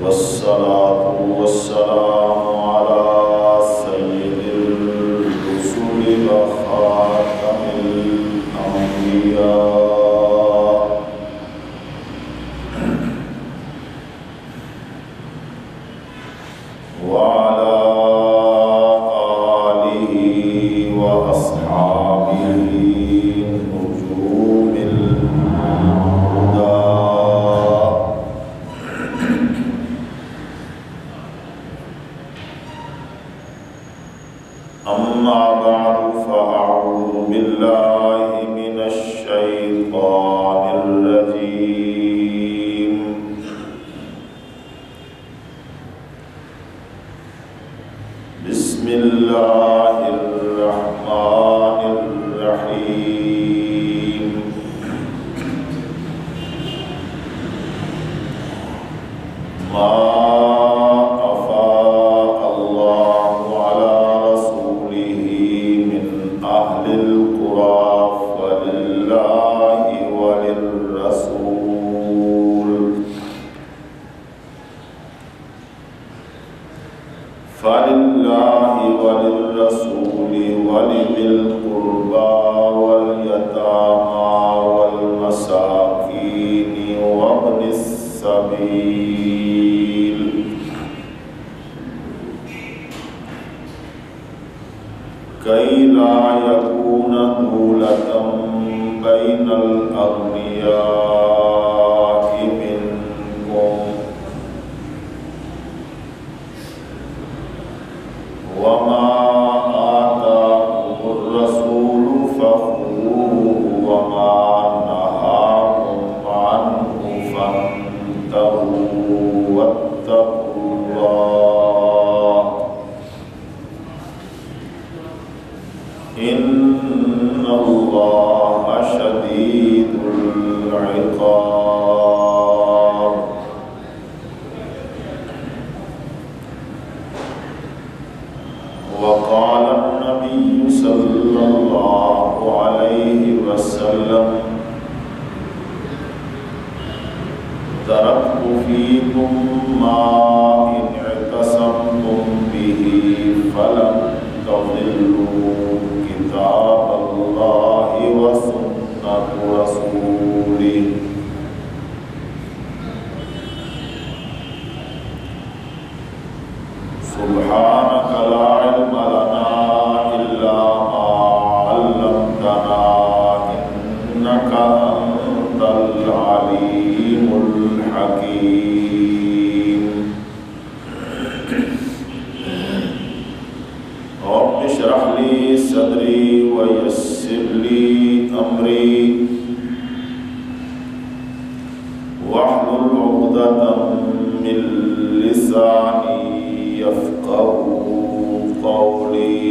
والصلاة والسلام على سيد الرسل وخاتم الأنبياء وعلى آله وأصحابه نجوم الهدى. أما بعد فأعوذ بالله من الشيطان الرجيم. بسم الله الرحمن الرحيم. ما أفاء الله على رسوله من أهل القرى فلله وللرسول ولذي القربى واليتامى والمساكين وابن السبيل كي لا يكون دولة بين الأغنياء منكم وما آتاكم الرسول فخذوه وما نهاكم عنه فانتهوا واتقوا الله إن الله شديد العقاب. وقال النبي صلى الله عليه وسلم تركت فيكم ما إن اعتصمتم به فلن تضلوا كتاب الله وسنة رسوله. سبحانك لا علم لنا إلا ما علمتنا إنك أنت العليم الحكيم. رب اشرح لي صدري ويسر لي أمري واحلل عقدة من لساني يفقهوا قولي.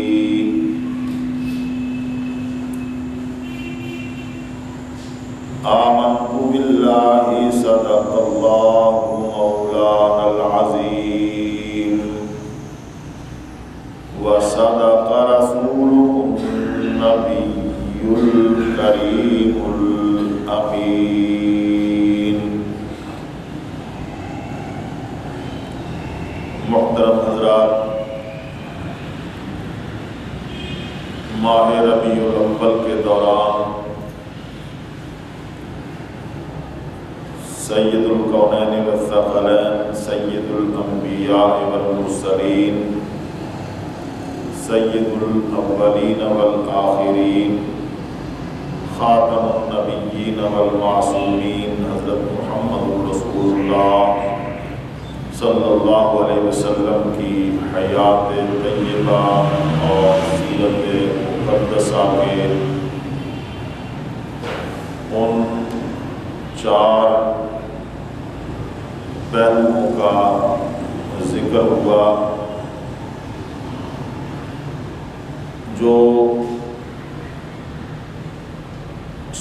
آمنت بالله صدق الله مولانا العظيم وصدق رسوله النبي الكريم الأمين. محترم حضرات، ماہ ربیع الاول کے دوران سید الکونین والثقلین سید الانبیاء والمرسلین سید الاولین والآخرین خاتم النبیین والمعصومین حضرت محمد رسول اللہ صلی اللہ علیہ وسلم کی حیات طیبہ اور سیرت مقدسہ کے ان چار پہلوؤں کا ذکر ہوا جو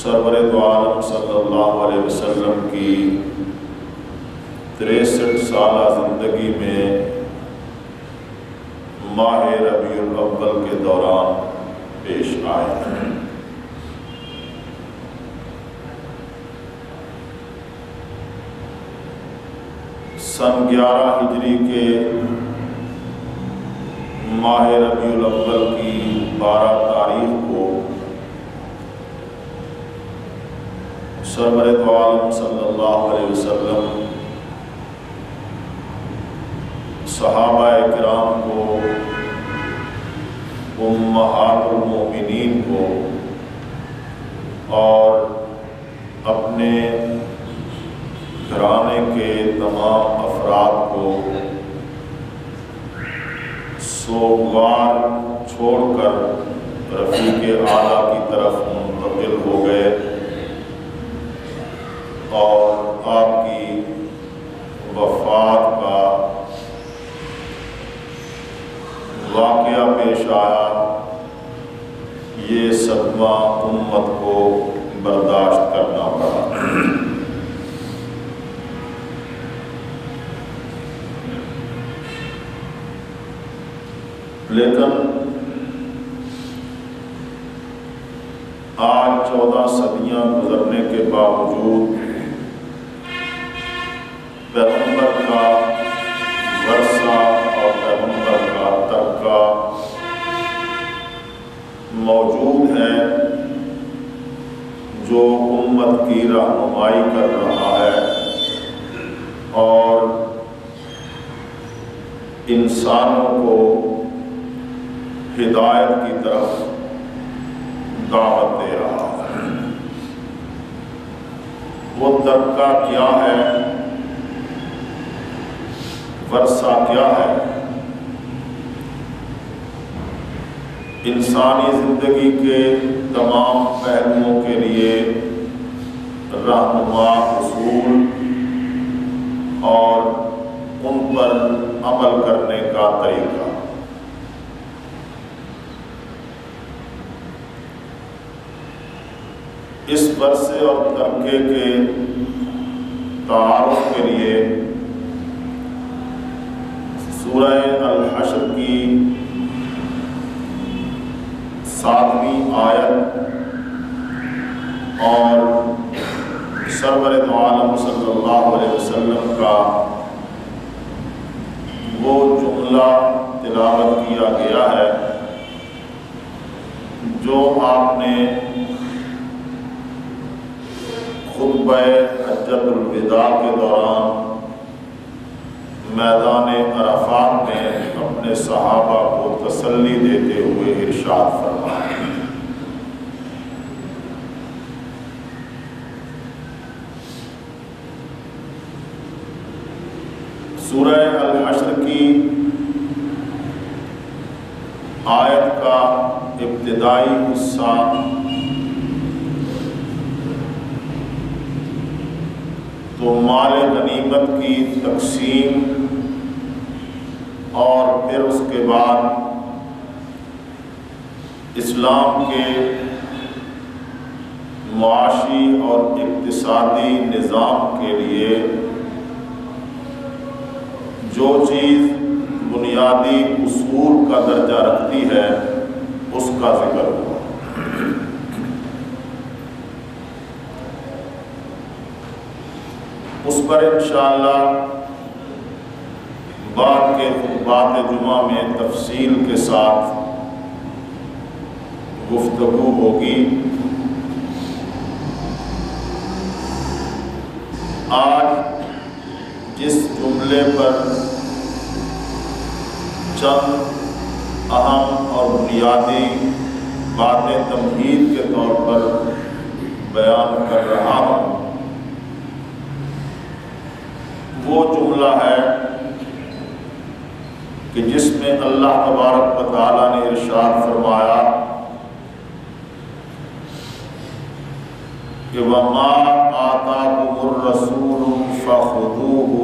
سرور دو عالم صلی اللہ علیہ وسلم کی 63 سالہ زندگی میں ماہ ربیع الاول کے دوران پیش آئے. سن 11 ہجری کے ماہ ربیع الاول کی 12 تاریخ کو سرور دو عالم صلی اللہ علیہ وسلم صحابہ کرام کو، امہات المؤمنین کو اور اپنے گھرانے کے تمام افراد کو سوگوار چھوڑ کر رفیق اعلیٰ کی طرف منتقل ہو گئے اور آپ کی وفات کا واقعہ پیش آیا۔ یہ صدمہ امت کو برداشت کرنا پڑا۔ لیکن آج 14 صدیاں گزرنے کے باوجود پیغمبر کا ورثہ اور پیغمبر کا ترکہ موجود ہے جو امت کی رہنمائی کر رہا ہے اور انسانوں کو ہدایت کی طرف دعوت دے رہا ہے۔ وہ ترکہ کیا ہے؟ ورثہ کیا ہے؟ انسانی زندگی کے تمام پہلوؤں کے لیے رہنما اصول اور ان پر عمل کرنے کا طریقہ۔ اس ورثے اور ترکے کے تعارف کے لیے سورہ الحشر کی 7ویں آیت اور سرور دو عالم صلی اللہ علیہ وسلم کا وہ جملہ تلاوت کیا گیا ہے جو آپ نے خطبہ حجۃ الوداع کے دوران میدان عرفات میں اپنے صحابہ کو تسلی دیتے ہوئے ارشاد فرمایا۔ سورہ الحشر کی آیت کا ابتدائی حصہ تو مال غنیمت کی تقسیم اور پھر اس کے بعد اسلام کے معاشی اور اقتصادی نظام کے لیے جو چیز بنیادی اصول کا درجہ رکھتی ہے اس کا ذکر ہوا۔ اس پر انشاءاللہ بعد کے خطبات جمعہ میں تفصیل کے ساتھ گفتگو ہوگی۔ آج جس جملے پر چند اہم اور بنیادی باتیں تمہید کے طور پر بیان کر رہا ہوں وہ جملہ ہے کہ جس میں اللہ تبارک و تعالیٰ نے ارشاد فرمایا کہ وَمَا آتَاكُمُ الرَّسُولُ فَخُذُوهُ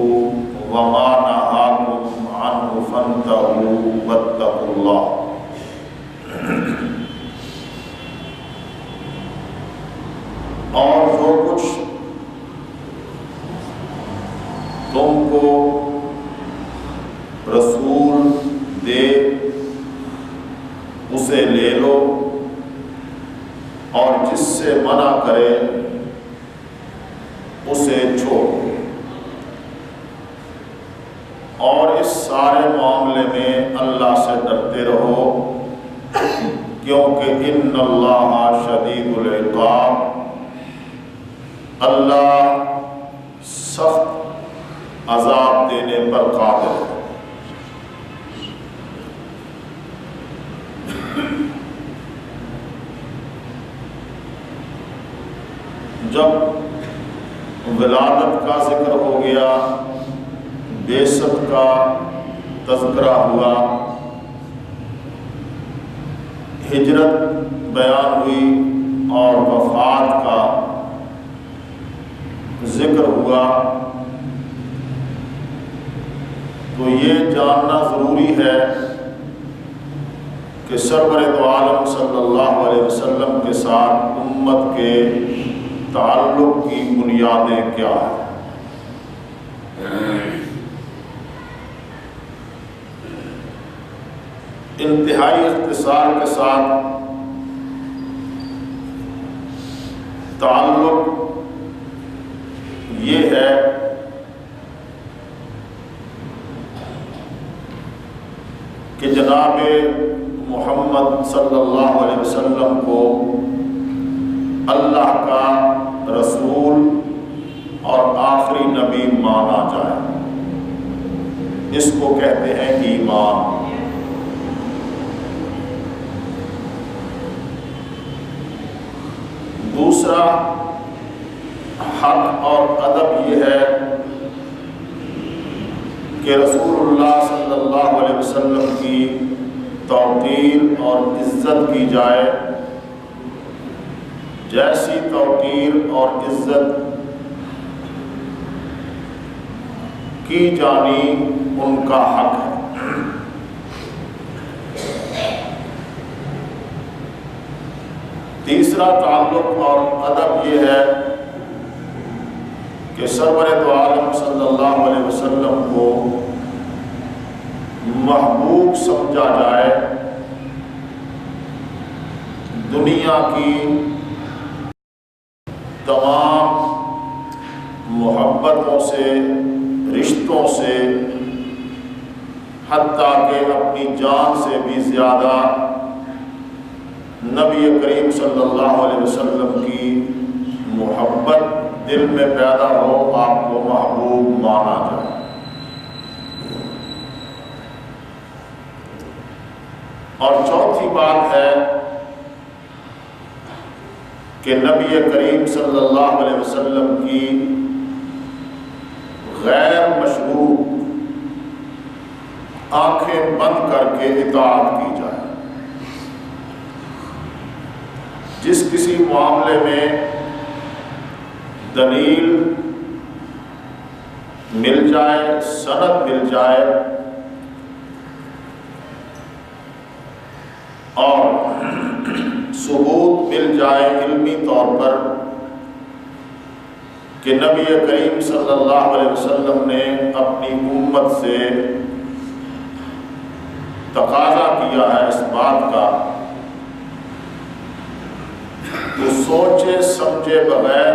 وَمَا نَهَاكُمْ عَنْهُ فَانْتَهُوا وَاتَّقُوا اللَّهَ۔ اور جو کچھ تم کو رسول دے اسے لے لو اور جس سے منع کرے اسے چھوڑو۔ سارے معاملے میں اللہ سے ڈرتے رہو، کیونکہ ان اللہ شدید العقاب، اللہ سخت عذاب دینے پر قادر ہے۔ جب ولادت کا ذکر ہو گیا، بعثت کا تذکرہ ہوا، ہجرت بیان ہوئی اور وفات کا ذکر ہوا، تو یہ جاننا ضروری ہے کہ سرور دو عالم صلی اللہ علیہ وسلم کے ساتھ امت کے تعلق کی بنیادیں کیا ہیں۔ انتہائی اختصار کے ساتھ تعلق یہ ہے کہ جناب محمد صلی اللہ علیہ وسلم کو اللہ کا رسول اور آخری نبی مانا جائے، اس کو کہتے ہیں ایمان۔ دوسرا حق اور ادب یہ ہے کہ رسول اللہ صلی اللہ علیہ وسلم کی توقیر اور عزت کی جائے، جیسی توقیر اور عزت کی جانی ان کا حق ہے۔ تیسرا تعلق اور ادب یہ ہے کہ سرور دو عالم صلی اللہ علیہ وسلم کو محبوب سمجھا جائے، دنیا کی تمام محبتوں سے، رشتوں سے، حتیٰ کہ اپنی جان سے بھی زیادہ نبی کریم صلی اللہ علیہ وسلم کی محبت دل میں پیدا ہو، آپ کو محبوب مانا جائے۔ اور چوتھی بات ہے کہ نبی کریم صلی اللہ علیہ وسلم کی غیر مشروع آنکھیں بند کر کے اطاعت کی جائے۔ جس کسی معاملے میں دلیل مل جائے، سند مل جائے اور ثبوت مل جائے علمی طور پر کہ نبی کریم صلی اللہ علیہ وسلم نے اپنی امت سے تقاضا کیا ہے اس بات کا، تو سوچے سمجھے بغیر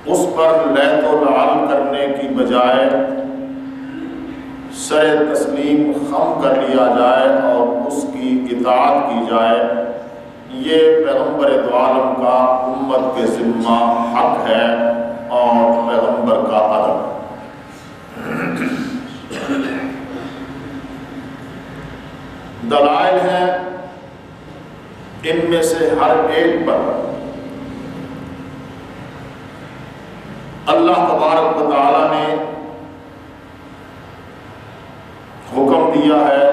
اس پر لیت و لعل کرنے کی بجائے سر تسلیم خم کر لیا جائے اور اس کی اطاعت کی جائے۔ یہ پیغمبر دو عالم کا امت کے ذمہ حق ہے اور پیغمبر کا ادب۔ دلائل ہیں، ان میں سے ہر ایک پر اللہ تبارک و تعالی نے حکم دیا ہے،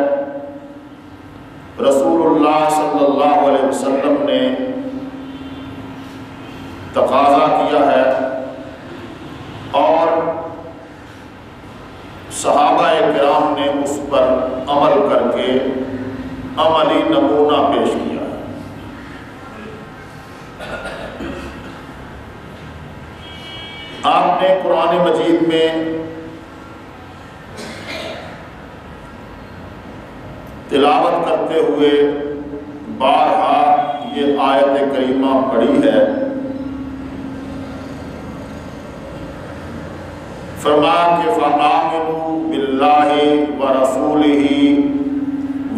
رسول اللہ صلی اللہ علیہ وسلم نے تقاضا کیا ہے اور صحابہ کرام نے اس پر عمل کر کے عملی نمونہ پیش کیا ہے۔ آپ نے قرآن مجید میں تلاوت کرتے ہوئے بارہا یہ آیت کریمہ پڑھی ہے، فرمایا کہ فآمنوا باللہ ورسولہ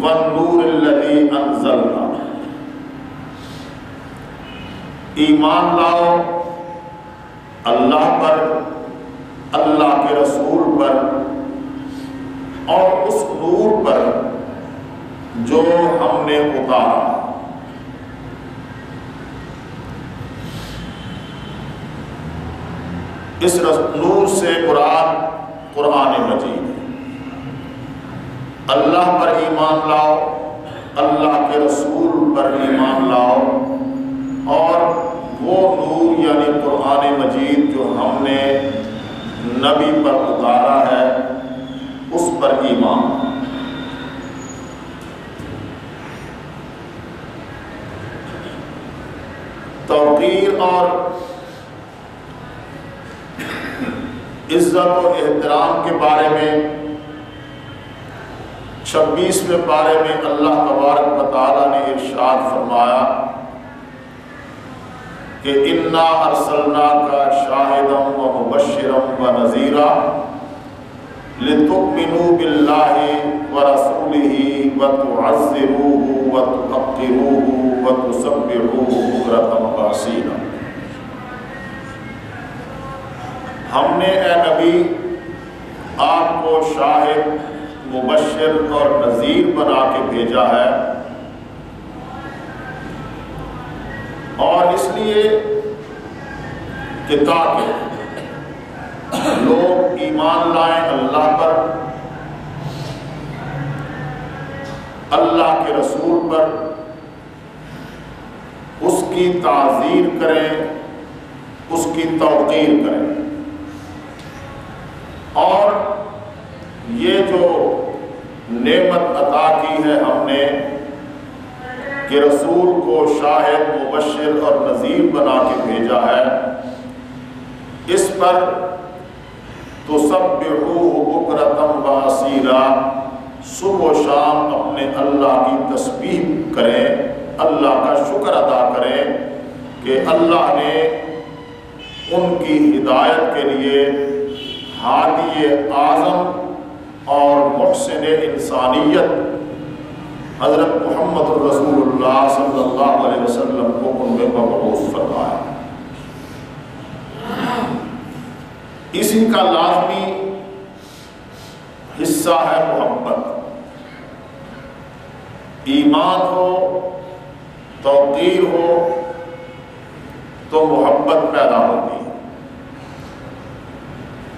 والنور الذی انزلنا، ایمان لاؤ اللہ پر، اللہ کے رسول پر اور اس نور پر جو ہم نے اتارا۔ اس نور سے مراد قرآن مجید ہے۔ اللہ پر ایمان لاؤ، اللہ کے رسول پر ایمان لاؤ اور وہ نور یعنی قرآن مجید جو ہم نے نبی پر اتارا ہے اس پر ایمان۔ توقیر اور عزت و احترام کے بارے میں 26ویں پارے میں اللہ تبارک و تعالیٰ نے ارشاد فرمایا کہ انا ارسلناک شاہدا و مبشرا و نذیرا لتؤمنوا باللہ ورسولہ وتعزروہ وتوقروہ وتسبحوہ بکرۃ واسیلا۔ ہم نے اے نبی آپ کو شاہد، مبشر اور نذیر بنا کے بھیجا ہے، اور اس لیے کہ تاکہ لوگ ایمان لائیں اللہ پر، اللہ کے رسول پر، اس کی تعظیم کریں، اس کی توقیر کریں، اور یہ جو نعمت عطا کی ہے ہم نے کہ رسول کو شاہد، مبشر اور نذیر بنا کے بھیجا ہے، اس پر تسبحوہ بکرۃ واسیلا، صبح و شام اپنے اللہ کی تسبیح کریں، اللہ کا شکر ادا کریں کہ اللہ نے ان کی ہدایت کے لیے ہادی اعظم اور محسن انسانیت حضرت محمد الرسول اللہ صلی اللہ علیہ وسلم کو ان میں مبعوث فرمایا۔ اسی کا لازمی حصہ ہے محبت۔ ایمان ہو، توقیر ہو تو محبت پیدا ہوتی ہے۔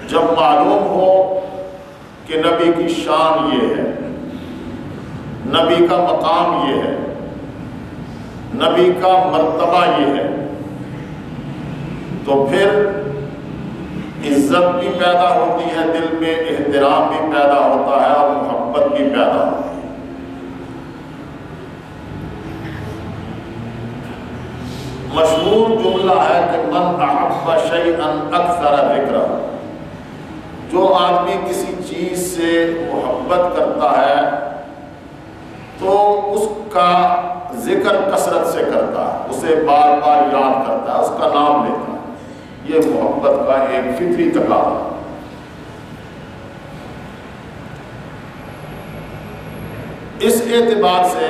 جب معلوم ہو کہ نبی کی شان یہ ہے، نبی کا مقام یہ ہے، نبی کا مرتبہ یہ ہے، تو پھر عزت بھی پیدا ہوتی ہے، دل میں احترام بھی پیدا ہوتا ہے اور محبت بھی پیدا ہوتی ہے۔ مشہور جملہ ہے کہ من احب شیئا اکثر ذکرہ، جو آدمی کسی چیز سے محبت کرتا ہے تو اس کا ذکر کثرت سے کرتا ہے، اسے بار بار یاد کرتا ہے، اس کا نام لیتا ہے۔ یہ محبت کا ایک فطری تقاضا ہے۔ اس اعتبار سے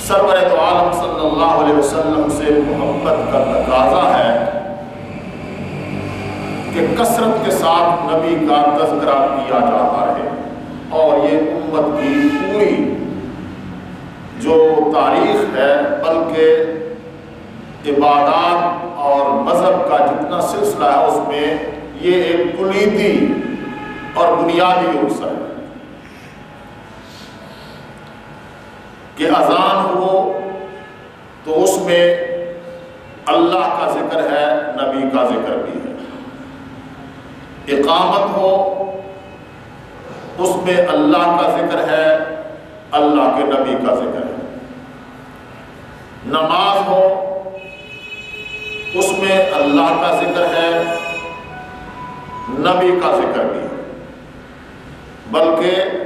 سرور دو عالم صلی اللہ علیہ وسلم سے محبت کا تقاضا ہے کہ کثرت کے ساتھ نبی کا تذکرہ کیا جاتا رہے، اور یہ امت کی پوری جو تاریخ ہے بلکہ عبادات اور مذہب کا جتنا سلسلہ ہے اس میں یہ ایک کلیدی اور بنیادی عنصر ہے کہ اذان ہو تو اس میں اللہ کا ذکر ہے، نبی کا ذکر بھی ہے، اقامت ہو اس میں اللہ کا ذکر ہے، اللہ کے نبی کا ذکر ہے، نماز ہو اس میں اللہ کا ذکر ہے، نبی کا ذکر بھی ہے، بلکہ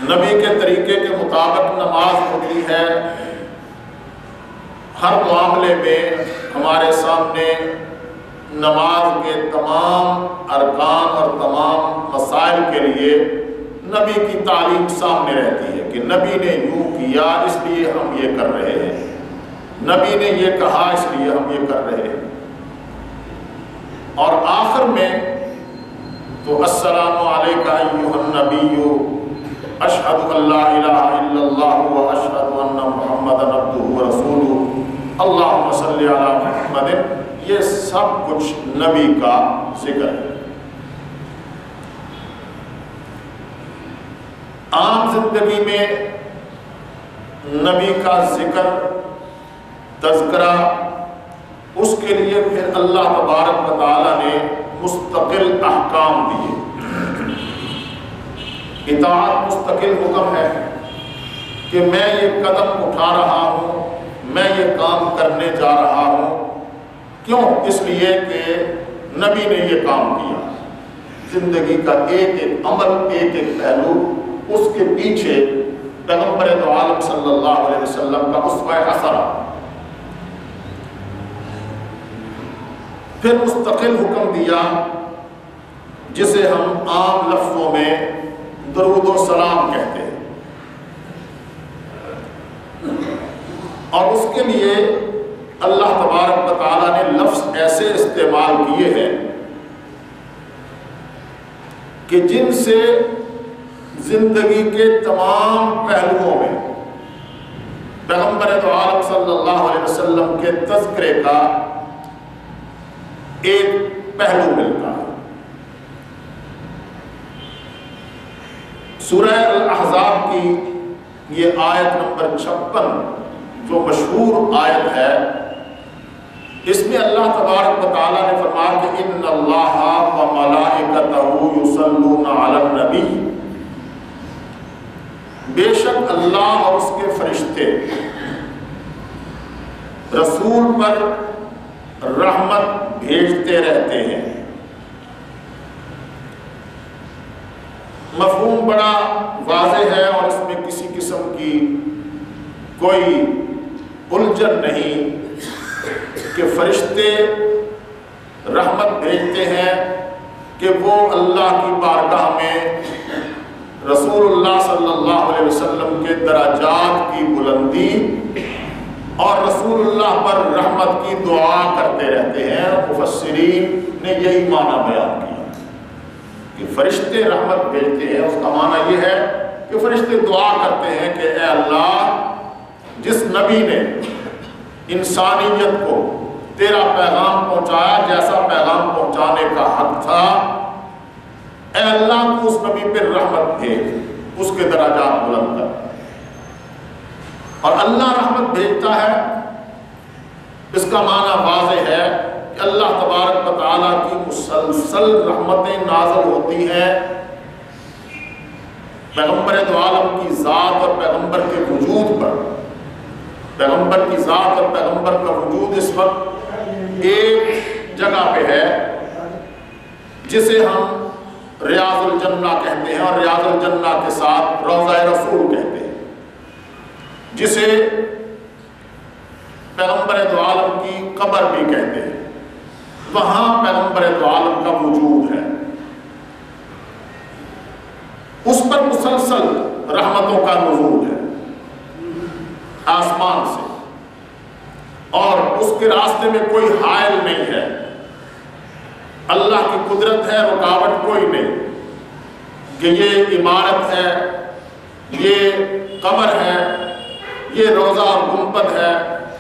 نبی کے طریقے کے مطابق نماز ہوتی ہے، ہر معاملے میں ہمارے سامنے نماز کے تمام ارکان اور تمام مسائل کے لیے نبی کی تعلیم سامنے رہتی ہے کہ نبی نے یوں کیا اس لیے ہم یہ کر رہے ہیں، نبی نے یہ کہا اس لیے ہم یہ کر رہے ہیں۔ اور آخر میں تو السلام علیکہ ایھا النبی اشہد ان لا الہ الا اللہ و اشہد ان محمدا عبدہ ورسولہ اللہم صلی علی محمد، یہ سب کچھ نبی کا ذکر ہے۔ عام زندگی میں نبی کا ذکر، تذکرہ، اس کے لیے پھر اللہ تبارک و تعالیٰ نے مستقل احکام دیے۔ اطاعت مستقل حکم ہے کہ میں یہ قدم اٹھا رہا ہوں، میں یہ کام کرنے جا رہا ہوں، کیوں؟ اس لیے کہ نبی نے یہ کام کیا۔ زندگی کا ایک ایک عمل، ایک ایک پہلو، اس کے پیچھے پیغمبر دو عالم صلی اللہ علیہ وسلم کا اسوہ حسنہ۔ پھر مستقل حکم دیا جسے ہم عام لفظوں میں درود و سلام کہتے ہیں، اور اس کے لیے اللہ تبارک و تعالیٰ نے لفظ ایسے استعمال کیے ہیں کہ جن سے زندگی کے تمام پہلوؤں میں پیغمبر دو عالم صلی اللہ علیہ وسلم کے تذکرے کا ایک پہلو ملتا ہے۔ سورہ الاحزاب کی یہ آیت نمبر 56 جو مشہور آیت ہے، اس میں اللہ تبارک و تعالیٰ نے فرمایا کہ ان اللہ و ملائکتہ یصلون علی النبی، بے شک اللہ اور اس کے فرشتے رسول پر رحمت بھیجتے رہتے ہیں۔ مفہوم بڑا واضح ہے اور اس میں کسی قسم کی کوئی الجھن نہیں کہ فرشتے رحمت بھیجتے ہیں کہ وہ اللہ کی بارگاہ میں رسول اللہ صلی اللہ علیہ وسلم کے درجات کی بلندی اور رسول اللہ پر رحمت کی دعا کرتے رہتے ہیں۔ مفسرین نے یہی معنی بیان کیا کہ فرشتے رحمت بھیجتے ہیں، اس کا معنی یہ ہے کہ فرشتے دعا کرتے ہیں کہ اے اللہ، جس نبی نے انسانیت کو تیرا پیغام پہنچایا، جیسا پیغام پہنچانے کا حق تھا، اے اللہ تو اس نبی پر رحمت بھیج، اس کے درجات بلند کر۔ اور اللہ رحمت بھیجتا ہے، اس کا معنی واضح ہے کہ اللہ تبارک و تعالیٰ کی مسلسل رحمتیں نازل ہوتی ہیں پیغمبر دو عالم کی ذات اور پیغمبر کے وجود پر۔ پیغمبر کی ذات اور پیغمبر کا وجود اس وقت ایک جگہ پہ ہے جسے ہم ریاض الجنہ کہتے ہیں، اور ریاض الجنہ کے ساتھ روضہ رسول کہتے ہیں، جسے پیغمبر دو عالم کی قبر بھی کہتے ہیں۔ وہاں پیغمبر دو عالم کا وجود ہے، اس پر مسلسل رحمتوں کا نزول ہے آسمان سے، اور اس کے راستے میں کوئی حائل نہیں ہے۔ اللہ کی قدرت ہے، رکاوٹ کوئی نہیں کہ یہ عمارت ہے، یہ قبر ہے، یہ روضہ اور گنبد ہے،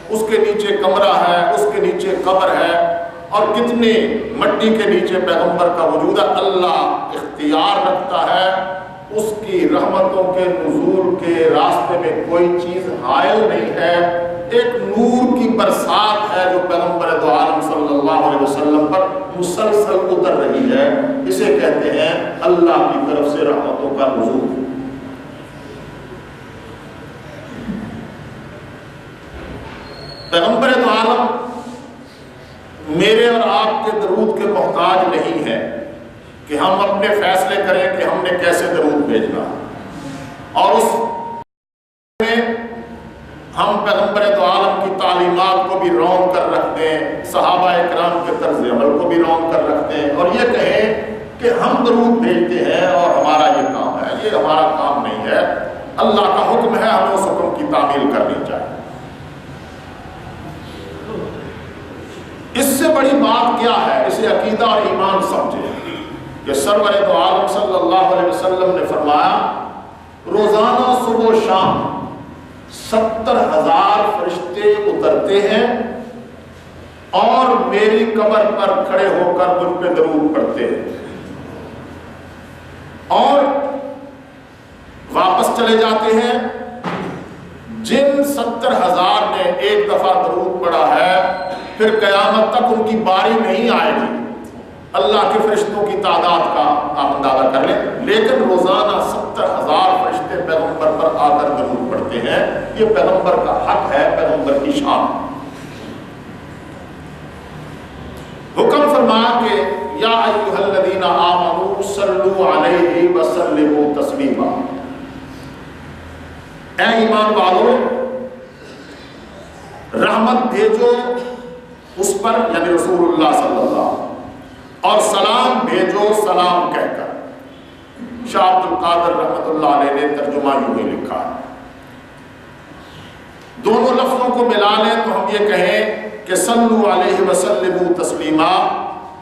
اس کے نیچے کمرہ ہے، اس کے نیچے قبر ہے، اور کتنے مٹی کے نیچے پیغمبر کا وجود ہے۔ اللہ اختیار رکھتا ہے، اس کی رحمتوں کے نزول کے راستے میں کوئی چیز حائل نہیں ہے۔ ایک نور کی برسات ہے جو پیغمبر دو عالم صلی اللہ علیہ وسلم پر مسلسل اتر رہی ہے، اسے کہتے ہیں اللہ کی طرف سے رحمتوں کا نزول۔ پیغمبر دو عالم میرے اور آپ کے درود کے محتاج نہیں ہے کہ ہم اپنے فیصلے کریں کہ ہم نے کیسے درود بھیجنا، اور اس میں ہم پیغمبر دو عالم کی تعلیمات بھی رون کر رکھ دیں، صحابہ اکرام کے طرز عمل کو بھی رون کر رکھ دیں، اور یہ کہیں کہ ہم درود بھیجتے ہیں اور ہمارا یہ کام ہے. یہ ہمارا کام نہیں ہے. اللہ کا حکم ہے، ہمیں اس حکم کی تعمیل کرنی چاہیے. اس سے بڑی بات کیا ہے؟ اسے عقیدہ اور ایمان سمجھے کہ سرور دو عالم صلی اللہ علیہ وسلم نے فرمایا روزانہ صبح و شام 70,000 فرشتے اترتے ہیں اور میری قبر پر کھڑے ہو کر مجھ پہ درود پڑھتے ہیں اور واپس چلے جاتے ہیں. جن 70,000 نے ایک دفعہ درود پڑھا ہے پھر قیامت تک ان کی باری نہیں آئے گی. اللہ کے فرشتوں کی تعداد کا آپ اندازہ کر لیں، لیکن روزانہ 70,000 فرشتے پیغمبر پر آ کر درود پڑھتے ہیں. یہ پیغمبر کا حق ہے، پیغمبر کی شان. حکم فرمایا کہ یا ایھا الذین آمنوا صلوا علیہ وسلموا تسلیما. اے ایمان والو، رحمت بھیجو اس پر، یعنی رسول اللہ صلی اللہ علیہ وسلم، اور سلام بھیجو سلام کہہ کر. شاہ عبد القادر رحمۃ اللہ علیہ نے ترجمہ یوں ہی لکھا ہے. دونوں لفظوں کو ملا لیں تو ہم یہ کہیں کہ صلو علیہ وسلموا تسلیما،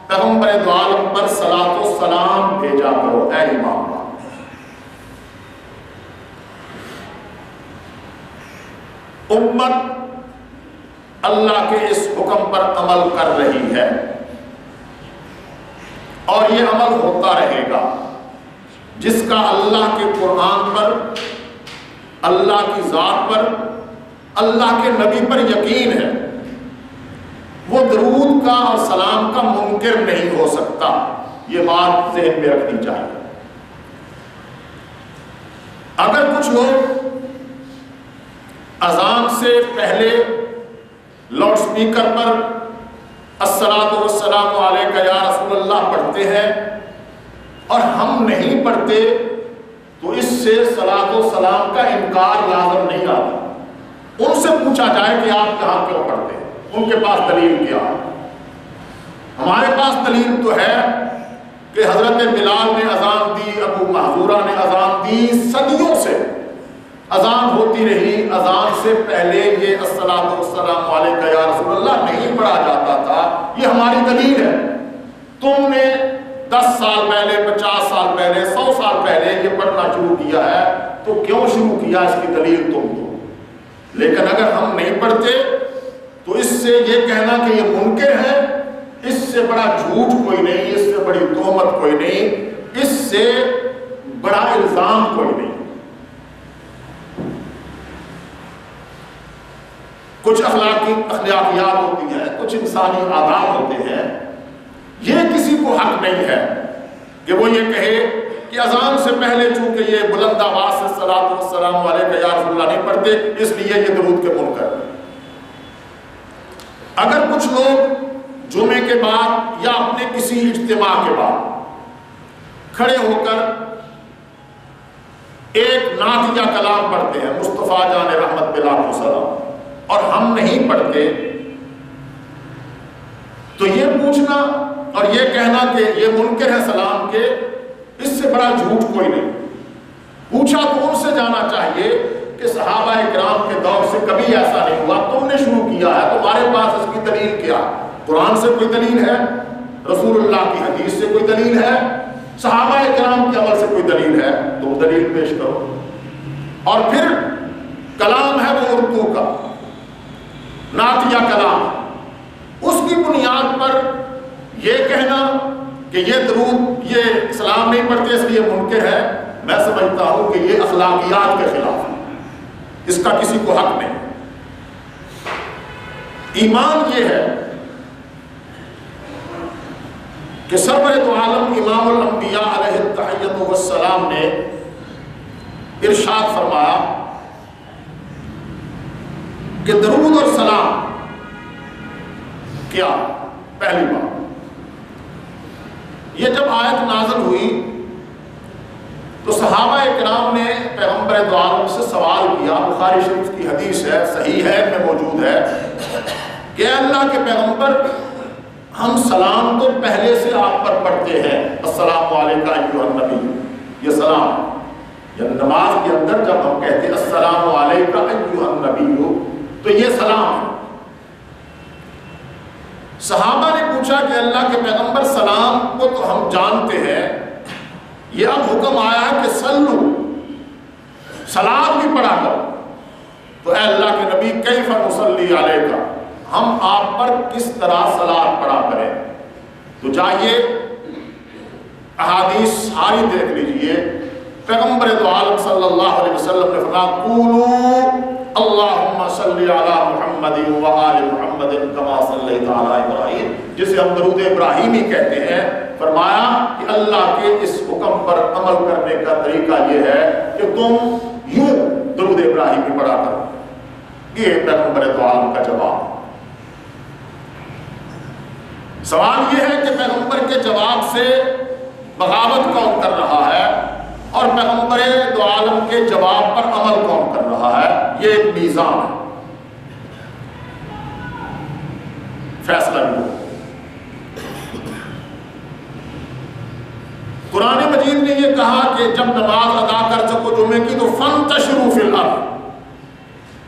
پیغمبر دو عالم پر صلاۃ و سلام بھیجا کرو اے ایمان والو. امت اللہ کے اس حکم پر عمل کر رہی ہے اور یہ عمل ہوتا رہے گا. جس کا اللہ کے قرآن پر، اللہ کی ذات پر، اللہ کے نبی پر یقین ہے، وہ درود کا اور سلام کا منکر نہیں ہو سکتا. یہ بات ذہن میں رکھنی چاہیے. اگر کچھ لوگ اذان سے پہلے لاؤڈ سپیکر پر الصلاۃ والسلام علیک یا رسول اللہ پڑھتے ہیں اور ہم نہیں پڑھتے تو اس سے صلاۃ و سلام کا انکار لازم نہیں آتا. ان سے پوچھا جائے کہ آپ کہاں کیوں پڑھتے ہیں، ان کے پاس دلیل کیا ہے. ہمارے پاس دلیل تو ہے کہ حضرت بلال نے اذان دی، ابو محذورہ نے اذان دی، صدیوں سے اذان ہوتی رہی. اذان سے پہلے یہ الصلاۃ والسلام علیک یا رسول اللہ نہیں پڑھا جاتا تھا. یہ ہماری دلیل ہے. تم نے 10 سال پہلے، 50 سال پہلے، 100 سال پہلے یہ پڑھنا شروع کیا ہے تو کیوں شروع کیا، اس کی دلیل تم دو. لیکن اگر ہم نہیں پڑھتے تو اس سے یہ کہنا کہ یہ منکر ہے، اس سے بڑا جھوٹ کوئی نہیں، اس سے بڑی تہمت کوئی نہیں، اس سے بڑا الزام کوئی نہیں. کچھ اخلاقیات ہوتی ہیں، کچھ انسانی آداب ہوتے ہیں. یہ کسی کو حق نہیں ہے کہ وہ یہ کہے کہ اذان سے پہلے چونکہ یہ بلند آواز سے صلاۃ والسلام علیک یا رسول اللہ نہیں پڑھتے اس لیے یہ درود کے منکر. اگر کچھ لوگ جمعے کے بعد یا اپنے کسی اجتماع کے بعد کھڑے ہو کر ایک نعت یا کلام پڑھتے ہیں، مصطفیٰ جان رحمت بلاک وسلام، اور ہم نہیں پڑھتے تو یہ پوچھنا اور یہ کہنا کہ یہ منکر ہے سلام کے، اس سے بڑا جھوٹ کوئی نہیں. پوچھا تو ان سے جانا چاہیے کہ صحابہ اکرام کے دور سے کبھی ایسا نہیں ہوا، تم نے شروع کیا ہے، تمہارے پاس اس کی دلیل کیا؟ قرآن سے کوئی دلیل ہے؟ رسول اللہ کی حدیث سے کوئی دلیل ہے؟ صحابہ اکرام کے عمل سے کوئی دلیل ہے؟ تو دلیل پیش کرو. اور پھر کلام ہے وہ اردو کا نعت یا کلام، اس کی بنیاد پر یہ کہنا کہ یہ درود، یہ سلام نہیں پڑھتے اس لیے منکر ہے، میں سمجھتا ہوں کہ یہ اخلاقیات کے خلاف ہے. اس کا کسی کو حق نہیں. ایمان یہ ہے کہ سرور دو عالم امام الانبیاء علیہ التحیۃ والسلام نے ارشاد فرمایا کہ درود اور سلام کیا؟ پہلی بات یہ جب آیت نازل ہوئی تو صحابہ اکرام نے پیغمبر دو عالم سے سوال کیا. بخاری شریف کی حدیث ہے، صحیح ہے، میں موجود ہے کہ اللہ کے پیغمبر ہم سلام تو پہلے سے آپ پر پڑھتے ہیں، السلام علیکم ایھا النبی، یہ سلام یا نماز کے اندر جب ہم کہتے ہیں السلام علیکم ایھا النبی تو یہ سلام ہے۔ صحابہ نے پوچھا کہ اللہ کے پیغمبر سلام کو تو ہم جانتے ہیں، یہ اب حکم آیا ہے کہ صلو، صلاۃ بھی پڑھا کرو، تو اے اللہ کے نبی کیف نصلی علیک، ہم آپ پر کس طرح صلاۃ پڑھا کریں؟ تو چاہیے احادیث ساری دیکھ لیجئے، پیغمبر دو عالم صلی اللہ علیہ وسلم نے فرمایا قولوا اللہم صلی علی محمد و آل محمد کما صلیت علی ابراہیم، جسے ہم درود ابراہیمی کہتے ہیں۔ فرمایا کہ اللہ کے اس حکم پر عمل کرنے کا طریقہ یہ ہے کہ تم یوں درود ابراہیمی پڑھا کرو۔ یہ پیغمبر دو عالم کا جواب۔ سوال یہ ہے کہ پیغمبر کے جواب سے بغاوت کون کر رہا ہے اور پیغمبر دو عالم کے جواب پر عمل کون کر رہا ہے؟ یہ ایک میزان ہے، فیصلہ بھی ہو۔ قرآن مجید نے یہ کہا کہ جب نماز ادا کر سکو جمعے کی تو فانتشروا فی الارض،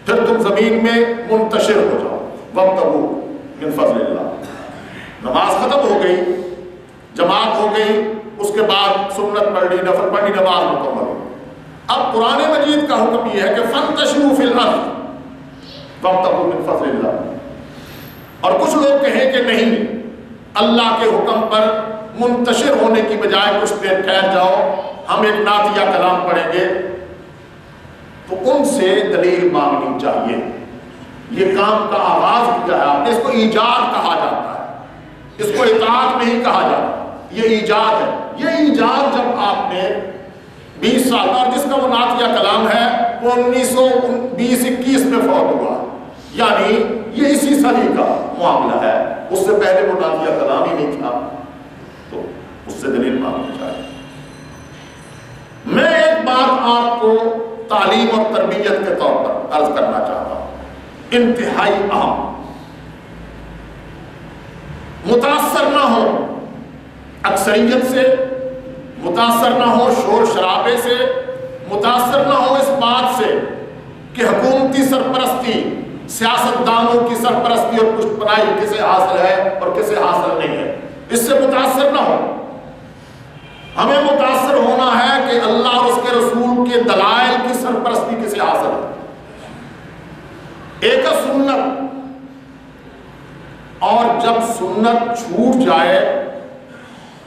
پھر تم زمین میں منتشر ہو جاؤ، وابتغوا من فضل اللہ۔ نماز ختم ہو گئی، جماعت ہو گئی، اس کے بعد سنت پڑھ لی، نفل پڑھ لی، نماز مکمل ہو۔ اب قرآن مجید کا حکم یہ ہے کہ فانتشروا فی الارض وابتغوا من فضل اللہ۔ اور کچھ لوگ کہیں کہ نہیں، اللہ کے حکم پر منتشر ہونے کی بجائے کچھ دیر ٹھہر جاؤ، ہم ایک نعتیہ کلام پڑھیں گے، تو ان سے دلیل مانگنی چاہیے۔ یہ کام کا آغاز کیا ہے آپ نے، اس کو ایجاد کہا جاتا ہے، اس کو اطاعت نہیں کہا جاتا، یہ ایجاد ہے۔ یہ ایجاد جب آپ نے 20 سال، اور جس کا وہ نعتیہ کلام ہے وہ 1920-21 میں فوت ہوا، یعنی یہ اسی صدی کا معاملہ ہے، اس سے پہلے وہ نعتیہ کلام ہی نہیں تھا، تو اس سے دلیل مانگنی چاہیے۔ میں ایک بات آپ کو تعلیم اور تربیت کے طور پر عرض کرنا چاہتا ہوں، انتہائی اہم۔ متاثر نہ ہو اکثریت سے، متاثر نہ ہو شور شرابے سے، متاثر نہ ہو اس بات سے کہ حکومتی سرپرستی، سیاستدانوں کی سرپرستی اور پشت پناہی کسے حاصل ہے اور کسے حاصل نہیں ہے، اس سے متاثر نہ ہو۔ ہمیں متاثر ہونا ہے کہ اللہ اور اس کے رسول کے دلائل کی سرپرستی کسے حاصل ہے۔ ایک سنت، اور جب سنت چھوٹ جائے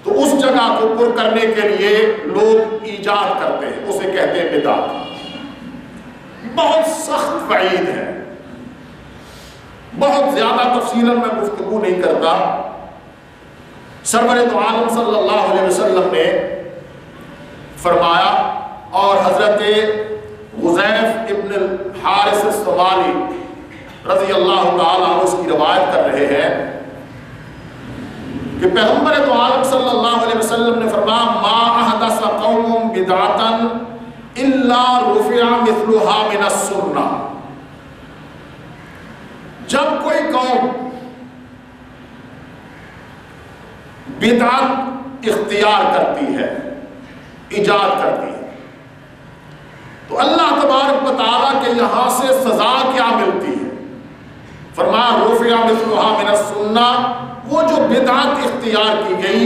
تو اس جگہ کو پر کرنے کے لیے لوگ ایجاد کرتے ہیں، اسے کہتے ہیں بدعت۔ بہت سخت وعید ہے، بہت زیادہ تفصیلاً میں گفتگو نہیں کرتا۔ سرور دو عالم صلی اللہ علیہ وسلم نے فرمایا، اور حضرت غزیف ابن الحارث الصومالی رضی اللہ تعالیٰ عنہ اس کی روایت کر رہے ہیں کہ پیغمبر دو عالم صلی اللہ علیہ وسلم نے فرمایا ما احدث قوم بدعتا الا رفع مثلها من السنہ۔ جب کوئی قوم بدعت اختیار کرتی ہے، ایجاد کرتی ہے، تو اللہ تبارک و تعالیٰ کے یہاں سے سزا کیا ملتی ہے؟ فرمایا رفع مثلها من السنہ، وہ جو بدعت اختیار کی گئی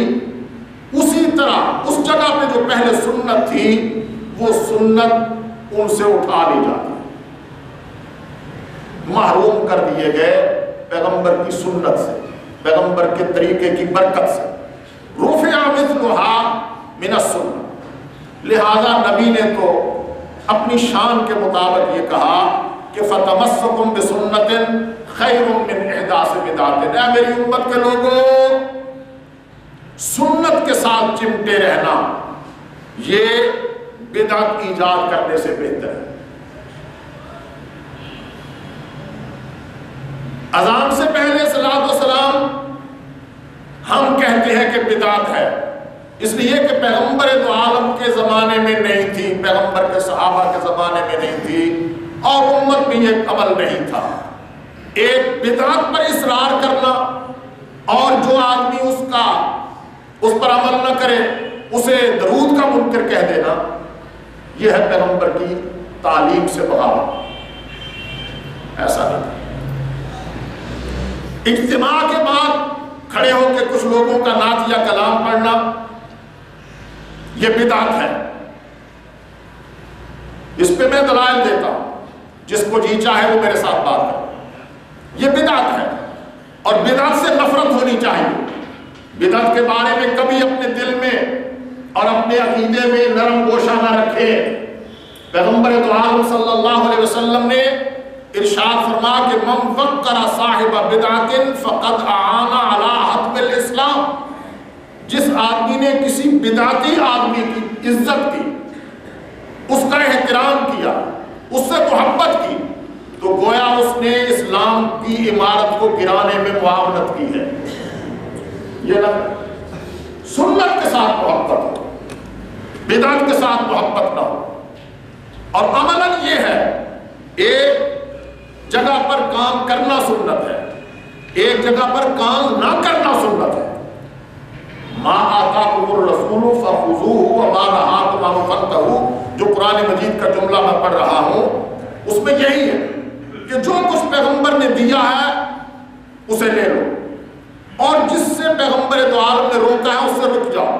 اسی طرح اس جگہ پہ جو پہلے سنت تھی وہ سنت ان سے اٹھا لی جاتی، محروم کر دیے گئے پیغمبر کی سنت سے، پیغمبر کے طریقے کی برکت سے۔ رفع مثلها من السنہ، لہذا نبی نے تو اپنی شان کے مطابق یہ کہا کہ فتمسکم بسنت خیر من احداث بدعت۔ اے میری امت کے لوگوں، سنت کے ساتھ چمٹے رہنا یہ بدعت ایجاد کرنے سے بہتر ہے۔ اذان سے پہلے صلاۃ و سلام ہم کہتے ہیں کہ بدعت ہے، اس لیے کہ پیغمبر دو عالم کے زمانے میں نہیں تھی، پیغمبر کے صحابہ کے زمانے میں نہیں تھی، اور امت میں یہ عمل نہیں تھا۔ ایک بدعت پر اصرار کرنا اور جو آدمی اس پر عمل نہ کرے اسے درود کا منکر کہہ دینا، یہ ہے پیغمبر کی تعلیم سے بغاوت۔ ایسا نہیں۔ اجتماع کے بعد کھڑے ہو کے کچھ لوگوں کا نعت یا کلام پڑھنا یہ بدعت ہے۔ اس پہ میں دلائل دیتا ہوں، جس کو جی چاہے وہ میرے ساتھ بات کرے۔ یہ بدعت ہے اور بدعت سے نفرت ہونی چاہیے۔ بدعت کے بارے میں کبھی اپنے دل میں اور اپنے عقیدے میں نرم گوشہ نہ رکھے۔ پیغمبر دو عالم صلی اللہ علیہ وسلم نے ارشاد فرما کہ من فکر صاحب بدعت فقد اعان علی حتم الاسلام، جس آدمی نے کسی بدعتی آدمی کی عزت کی، اس کا احترام کیا، اس سے محبت کی، تو گویا اس نے اسلام کی عمارت کو گرانے میں معاونت کی ہے۔ یہ نہ سنت کے ساتھ محبت ہو، بدعت کے ساتھ محبت نہ ہو۔ اور عملاً یہ ہے، ایک جگہ پر کام کرنا سنت ہے، ایک جگہ پر کام نہ کرنا سنت ہے۔ ما آتاکم الرسول فخذوہ وما نہاکم عنہ فانتہوا، جو قرآن مجید کا جملہ میں پڑھ رہا ہوں اس میں یہی ہے کہ جو کچھ پیغمبر نے دیا ہے اسے لے لو، اور جس سے پیغمبر دو عالم نے روکا ہے اس سے رک جاؤ۔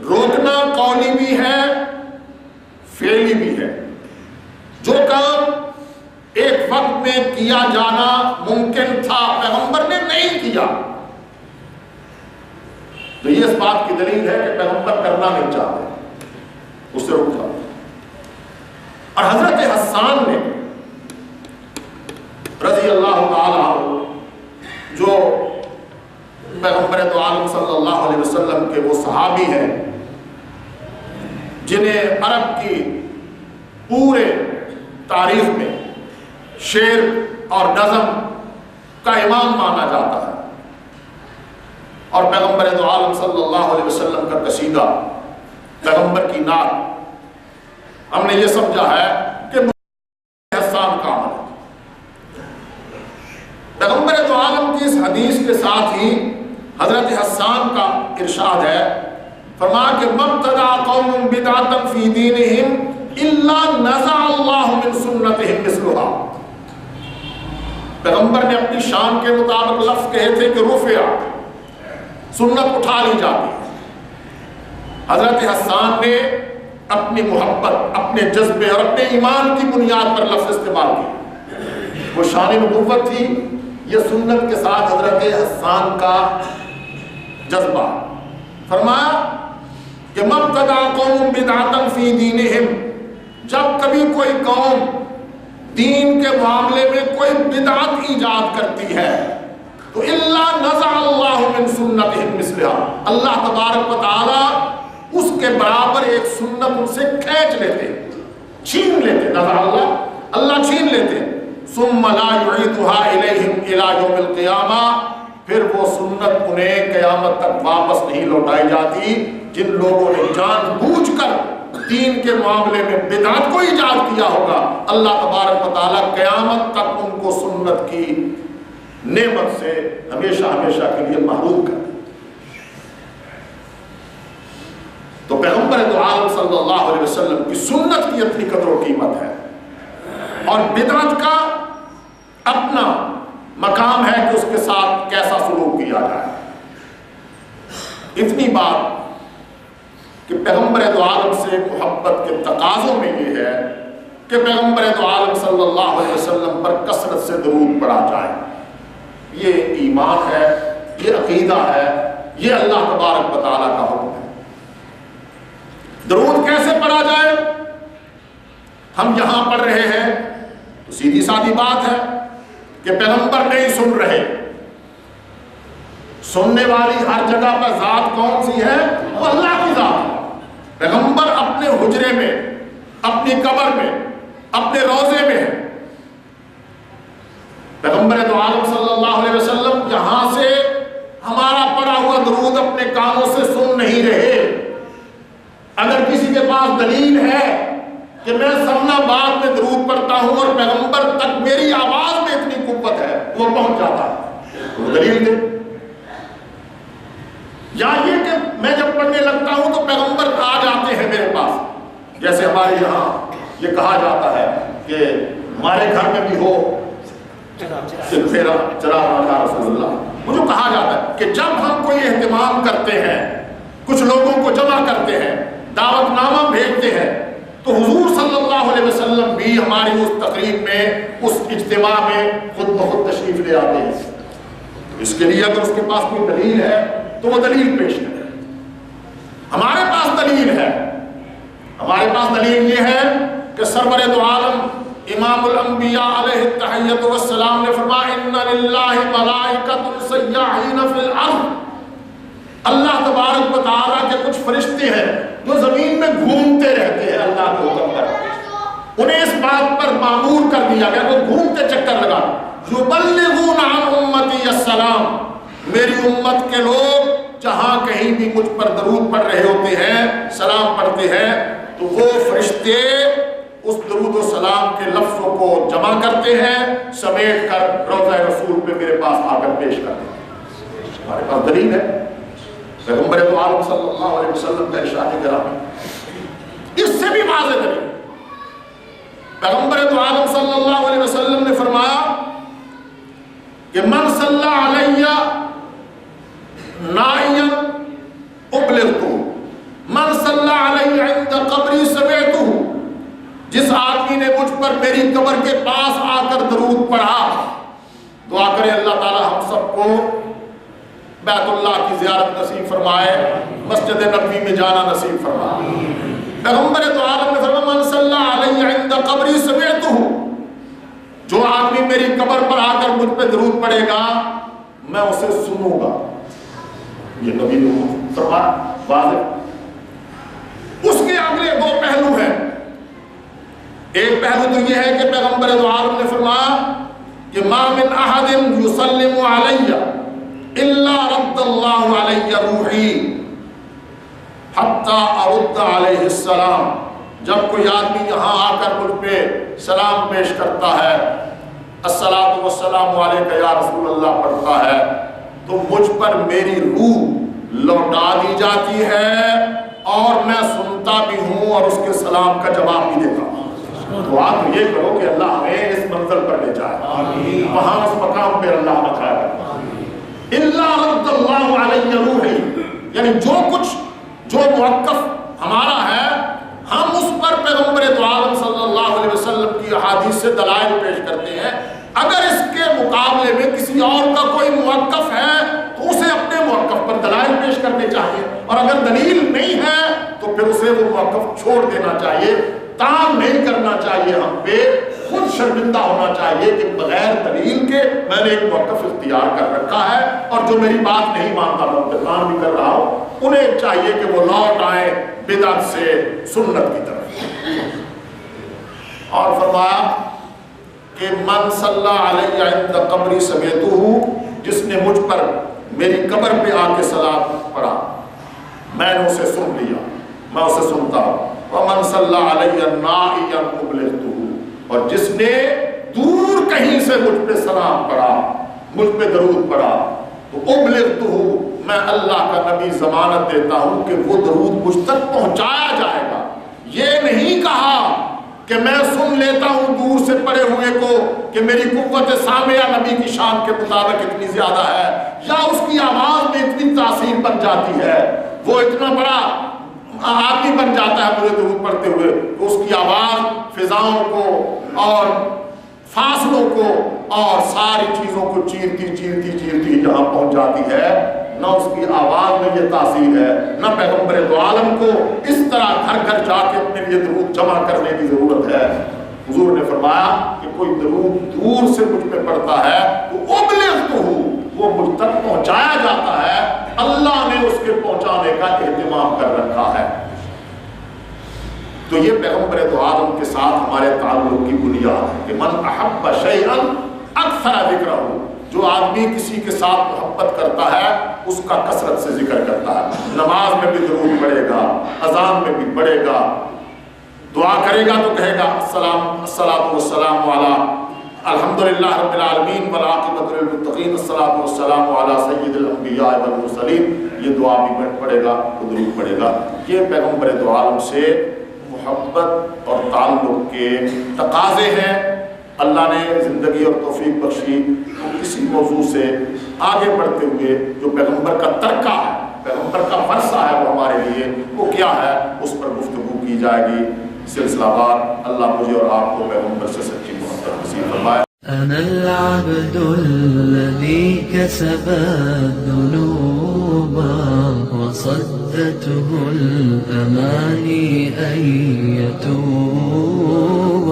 روکنا قولی بھی ہے، فعلی بھی ہے۔ جو کام ایک وقت میں کیا جانا ممکن تھا پیغمبر نے نہیں کیا، تو یہ اس بات کی دلیل ہے کہ پیغمبر کرنا نہیں چاہتے، اس سے رک جاؤ۔ اور حضرت حسان نے رضی اللہ تعالی عنہ، جو پیغمبر دو عالم صلی اللہ علیہ وسلم کے وہ صحابی ہیں جنہیں عرب کی پورے تاریخ میں شعر اور نظم کا امام مانا جاتا ہے، اور پیغمبر دو عالم صلی اللہ علیہ وسلم کا قصیدہ، پیغمبر کی نعت، ہم نے یہ سمجھا ہے کہ حسان کا عمل ہے۔ پیغمبر دو عالم کی اس حدیث کے ساتھ ہی حضرت حسان کا ارشاد ہے، فرمایا کہ مبتدع قوم بدعۃ فی دینہم الا نزع اللہ من سنتہم مثلھا۔ پیغمبر نے اپنی شان کے مطابق لفظ کہے تھے کہ رفع، سنت اٹھا لی جاتی ہے۔ حضرت حسان نے اپنی محبت، اپنے جذبے اور اپنے ایمان کی بنیاد پر لفظ استعمال کی۔ وہ شان نبوت تھی، یہ سنت کے ساتھ حضرت حسان کا جذبہ۔ فرمایا کہ مبتدع قوم بدعۃ فی دینہم، جب کبھی کوئی قوم دین کے معاملے میں کوئی بدعت ایجاد کرتی ہے تو الا نزع اللہ من سنتہم مثلھا، اللہ تبارک و تعالی اس کے برابر ایک سنت ان سے کھینچ لیتے، چھین لیتے، نزع اللہ چھین لیتے۔ ثم لا یعیدھا الیہم الی یوم القیامہ، پھر وہ سنت انہیں قیامت تک واپس نہیں لوٹائی جاتی۔ جن لوگوں نے جان بوجھ کر دین کے معاملے میں بدعت کو ایجاد کیا ہوگا، اللہ تبارک و تعالیٰ قیامت تک ان کو سنت کی نعمت سے ہمیشہ ہمیشہ کے لیے محروم کر۔ تو پیغمبر دو عالم صلی اللہ علیہ وسلم کی سنت کی اپنی قدر و قیمت ہے، اور بدعت کا اپنا مقام ہے کہ اس کے ساتھ کیسا سلوک کیا جائے۔ اتنی بات کہ پیغمبر دو عالم سے محبت کے تقاضوں میں یہ ہے کہ پیغمبر دو عالم صلی اللہ علیہ وسلم پر کثرت سے درود پڑھا جائے۔ یہ ایمان ہے، یہ عقیدہ ہے، یہ اللہ تبارک و تعالیٰ کا حکم ہے۔ درود کیسے پڑھا جائے؟ ہم یہاں پڑھ رہے ہیں تو سیدھی سادی بات ہے کہ پیغمبر نہیں سن رہے، سننے والی ہر جگہ پر ذات کون سی ہے؟ وہ اللہ کی ذات ہے۔ پیغمبر اپنے حجرے میں، اپنی قبر میں، اپنے روضے میں ہے۔ پیغمبر دو عالم صلی اللہ علیہ وسلم یہاں سے ہمارا پڑھا ہوا درود اپنے کانوں سے سن نہیں رہے۔ اگر کسی کے پاس دلیل ہے کہ میں سمنا بعد میں درود پڑھتا ہوں اور پیغمبر تک میری آواز میں اتنی قوت ہے وہ پہنچ جاتا ہے. وہ دلیل دے. یا یہ کہ میں جب پڑھنے لگتا ہوں تو پیغمبر آ جاتے ہیں میرے پاس, جیسے ہمارے یہاں یہ کہا جاتا ہے کہ ہمارے گھر میں بھی ہو چراغ رسول اللہ. مجھے کہا جاتا ہے کہ جب ہم کوئی اہتمام کرتے ہیں, کچھ لوگوں کو جمع کرتے ہیں, دعوت نامہ بھیجتے ہیں, تو حضور صلی اللہ علیہ وسلم بھی ہماری اس تقریب میں, اس اجتماع میں خود بخود تشریف لے آتے ہیں. اس کے لیے اگر اس کے پاس کوئی دلیل ہے تو وہ دلیل پیش کرے. ہمارے پاس دلیل ہے. ہمارے پاس دلیل یہ ہے کہ سرور دو عالم امام الانبیاء علیہ التحیۃ والسلام نے فرمایا ان للہ ملائکۃ سیاحین فی الارض. اللہ تبارک و تعالیٰ کے کچھ فرشتے ہیں جو زمین میں گھومتے رہتے ہیں اللہ کے حکم پر. انہیں اس بات پر مامور کر دیا گیا کہ گھومتے چکر لگا. یبلغون عن امتی السلام, میری امت کے لوگ جہاں کہیں بھی مجھ پر درود پڑھ رہے ہوتے ہیں, سلام پڑھتے ہیں, تو وہ فرشتے اس درود و سلام کے لفظوں کو جمع کرتے ہیں, سمیٹ کر روضہ رسول پہ میرے پاس آ کر پیش کرتے ہیں. ہمارے پاس دلیل ہے. پیغمبر دو عالم صلی اللہ علیہ وسلم کا ارشاد گرامی. اس سے بھی واضح دلیل, پیغمبر دو عالم صلی اللہ علیہ وسلم نے فرمایا کہ من صلی علیہ نائیا ابلغتہ, من صلی علیہ عند قبری سمعتہ. جس آدمی نے مجھ پر میری قبر کے پاس آ کر درود پڑھا, دعا کرے اللہ تعالی ہم سب کو بیت اللہ کی زیارت نصیب فرمائے, مسجد نبوی میں جانا نصیب فرمائے. پیغمبر دو عالم نے فرمایا من صلی علیہ عند قبری سمعتہ, جو آدمی میری قبر پر آ کر مجھ پہ درود پڑھے گا میں اسے سنوں گا. یہ نبی نے فرمایا واضح. اس کے اگلے دو پہلو ہیں. ایک پہلو تو یہ ہے کہ پیغمبر دو عالم نے فرمایا کہ ما من احد یسلم علی الا رد اللہ علی روحی حتی ارد علیہ السلام. جب کوئی آدمی یہاں آ کر مجھ پہ سلام پیش کرتا ہے, الصلاۃ والسلام علیک یا رسول اللہ پڑھتا ہے, تو مجھ پر میری روح لوٹا دی جاتی ہے اور میں سنتا بھی ہوں اور اس کے سلام کا جواب بھی دیتا ہوں. تو آپ یہ کرو کہ اللہ ہمیں اس منزل پر لے جائے, وہاں اس مقام پہ اللہ بکھائے. الا رد اللہ علیہ روحی, یعنی جو موقف ہمارا ہے ہم اس پر پیغمبر دو عالم صلی اللہ علیہ وسلم کی احادیث سے دلائل پیش کرتے ہیں. اگر اس کے مقابلے میں کسی اور کا کوئی موقف ہے تو اسے اپنے موقف پر دلائل پیش کرنے چاہیے, اور اگر دلیل نہیں ہے تو پھر اسے وہ موقف چھوڑ دینا چاہیے. تام نہیں کرنا چاہیے, ہم پہ خود شرمندہ ہونا چاہیے کہ بغیر دلیل کے میں نے ایک موقف اختیار کر رکھا ہے, اور جو میری بات نہیں مانتا میں انتقام بھی کر رہا ہوں. انہیں چاہیے کہ وہ لوٹ آئیں بدعت سے سنت کی طرف. اور فرمایا کہ من صلی علیہ عند قبری سمعتہ, جس نے مجھ پر میری قبر پہ آ کے سلام پڑھا میں نے اسے سن لیا, میں اسے سنتا ہوں. ومن صلی علیہ نائیا ابلغتہ, اور جس نے دور کہیں سے مجھ پہ سلام پڑھا, مجھ پہ درود پڑھا, تو ابلغتہ, میں اللہ کا نبی ضمانت دیتا ہوں کہ وہ درود مجھ تک پہنچایا جائے گا. یہ نہیں کہا کہ میں سن لیتا ہوں دور سے پڑے ہوئے کو کہ میری قوت سامعہ نبی کی شان کے مطابق اتنی زیادہ ہے, یا اس کی آواز میں اتنی تاثیر بن جاتی ہے, وہ اتنا بڑا آدمی بن جاتا ہے مجھے درود پڑھتے ہوئے, تو اس کی آواز فضاؤں کو اور فاصلوں کو اور ساری چیزوں کو چیرتی چیرتی چیرتی جہاں پہنچ جاتی ہے. نہ اس کی آواز میں یہ تاثیر ہے, نہ پیغمبر دو عالم کو اس طرح گھر گھر جا کے اپنے لیے درود جمع کرنے کی ضرورت ہے. حضور نے فرمایا کہ کوئی درود دور سے مجھ پہ پڑھتا ہے تو ابلغتہ, وہ مجھ تک پہنچایا جاتا ہے. اللہ نے اس کے پہنچانے کا اہتمام کر رکھا ہے. تو یہ پیغمبر دو عالم کے ساتھ ہمارے تعلق کی بنیاد ہے کہ من احب شیئا اکثر ذکرہ, جو آدمی کسی کے ساتھ محبت کرتا ہے اس کا کثرت سے ذکر کرتا ہے. نماز میں بھی درود پڑھے گا, اذان میں بھی پڑھے گا, دعا کرے گا تو کہے گا الصلاۃ والسلام علی الحمدللہ رب العالمین والعاقبۃ للمتقین الصلاۃ والسلام علی سید الانبیاء والمرسلین. یہ دعا بھی پڑھے گا تو درود پڑھے گا. یہ پیغمبر دو عالم سے محبت اور تعلق کے تقاضے ہیں. اللہ نے زندگی اور توفیق بخشی تو کسی موضوع سے آگے بڑھتے ہوئے جو پیغمبر کا ترکہ ہے، پیغمبر کا ورثہ ہے وہ ہمارے لیے وہ کیا ہے، اس پر گفتگو کی جائے گی سلسلہ وار. اللہ مجھے اور آپ کو پیغمبر سے سچی محبت نصیب فرمائے. أنا العبد الذي كسب الذنوب وصدته الأماني أن يتوب.